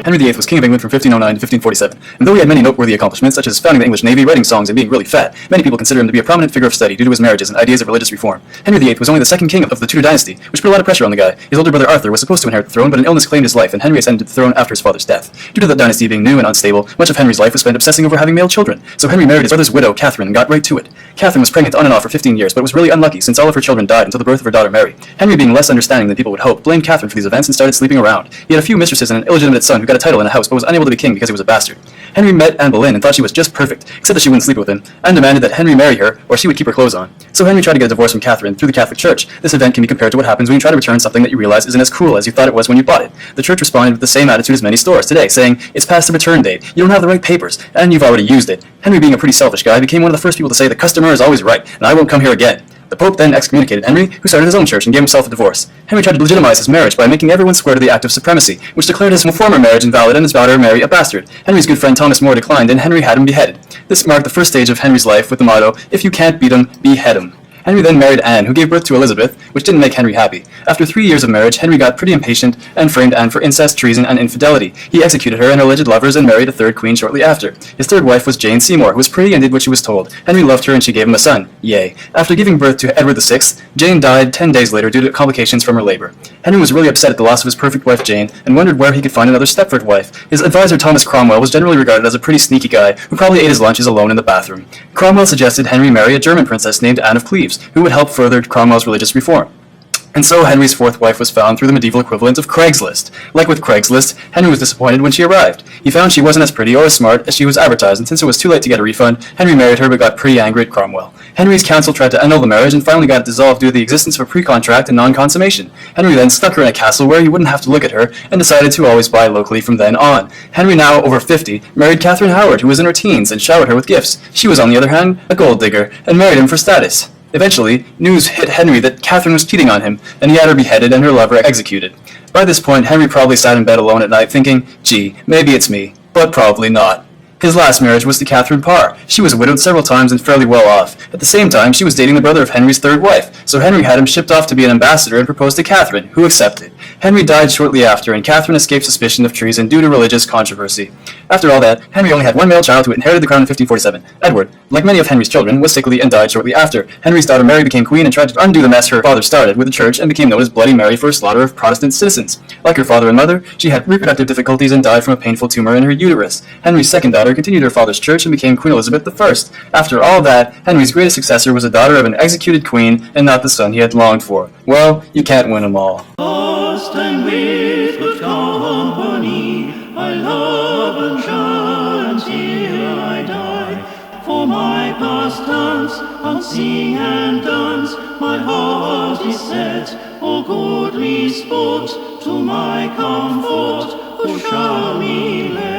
Henry VIII was King of England from 1509 to 1547, and though he had many noteworthy accomplishments such as founding the English Navy, writing songs, and being really fat, many people consider him to be a prominent figure of study due to his marriages and ideas of religious reform. Henry VIII was only the second king of the Tudor dynasty, which put a lot of pressure on the guy. His older brother Arthur was supposed to inherit the throne, but an illness claimed his life, and Henry ascended to the throne after his father's death. Due to the dynasty being new and unstable, much of Henry's life was spent obsessing over having male children, so Henry married his brother's widow, Catherine, and got right to it. Catherine was pregnant on and off for 15 years, but was really unlucky since all of her children died until the birth of her daughter Mary. Henry, being less understanding than people would hope, blamed Catherine for these events and started sleeping around. He had a few mistresses and an illegitimate son who got a title and a house, but was unable to be king because he was a bastard. Henry met Anne Boleyn and thought she was just perfect, except that she wouldn't sleep with him, and demanded that Henry marry her, or she would keep her clothes on. So Henry tried to get a divorce from Catherine through the Catholic Church. This event can be compared to what happens when you try to return something that you realize isn't as cool as you thought it was when you bought it. The church responded with the same attitude as many stores today, saying, "It's past the return date, you don't have the right papers, and you've already used it." Henry, being a pretty selfish guy, became one of the first people to say the customer is always right, and I won't come here again. The Pope then excommunicated Henry, who started his own church and gave himself a divorce. Henry tried to legitimize his marriage by making everyone swear to the Act of Supremacy, which declared his former marriage invalid and his daughter Mary a bastard. Henry's good friend Thomas More declined, and Henry had him beheaded. This marked the first stage of Henry's life with the motto, "If you can't beat 'em, behead 'em." Henry then married Anne, who gave birth to Elizabeth, which didn't make Henry happy. After 3 years of marriage, Henry got pretty impatient and framed Anne for incest, treason, and infidelity. He executed her and her alleged lovers and married a third queen shortly after. His third wife was Jane Seymour, who was pretty and did what she was told. Henry loved her and she gave him a son. Yay. After giving birth to Edward VI, Jane died 10 days later due to complications from her labor. Henry was really upset at the loss of his perfect wife Jane and wondered where he could find another Stepford wife. His advisor Thomas Cromwell was generally regarded as a pretty sneaky guy who probably ate his lunches alone in the bathroom. Cromwell suggested Henry marry a German princess named Anne of Cleves, who would help further Cromwell's religious reform. And so Henry's fourth wife was found through the medieval equivalent of Craigslist. Like with Craigslist, Henry was disappointed when she arrived. He found she wasn't as pretty or as smart as she was advertised, and since it was too late to get a refund, Henry married her but got pretty angry at Cromwell. Henry's council tried to annul the marriage and finally got it dissolved due to the existence of a pre-contract and non-consummation. Henry then stuck her in a castle where he wouldn't have to look at her, and decided to always buy locally from then on. Henry, now over 50, married Catherine Howard, who was in her teens, and showered her with gifts. She was, on the other hand, a gold digger, and married him for status. Eventually, news hit Henry that Catherine was cheating on him, and he had her beheaded and her lover executed. By this point, Henry probably sat in bed alone at night thinking, gee, maybe it's me, but probably not. His last marriage was to Catherine Parr. She was widowed several times and fairly well off. At the same time, she was dating the brother of Henry's third wife, so Henry had him shipped off to be an ambassador and proposed to Catherine, who accepted. Henry died shortly after, and Catherine escaped suspicion of treason due to religious controversy. After all that, Henry only had one male child who inherited the crown in 1547. Edward, like many of Henry's children, was sickly and died shortly after. Henry's daughter Mary became queen and tried to undo the mess her father started with the church and became known as Bloody Mary for her slaughter of Protestant citizens. Like her father and mother, she had reproductive difficulties and died from a painful tumor in her uterus. Henry's second daughter continued her father's church and became Queen Elizabeth I. After all that, Henry's greatest successor was a daughter of an executed queen and not the son he had longed for. Well, you can't win them all. Lost and with good company, I love and shall until I die. For my pastimes, I'll sing and dance, my heart is set, all goodly sport, to my comfort, who shall me lend?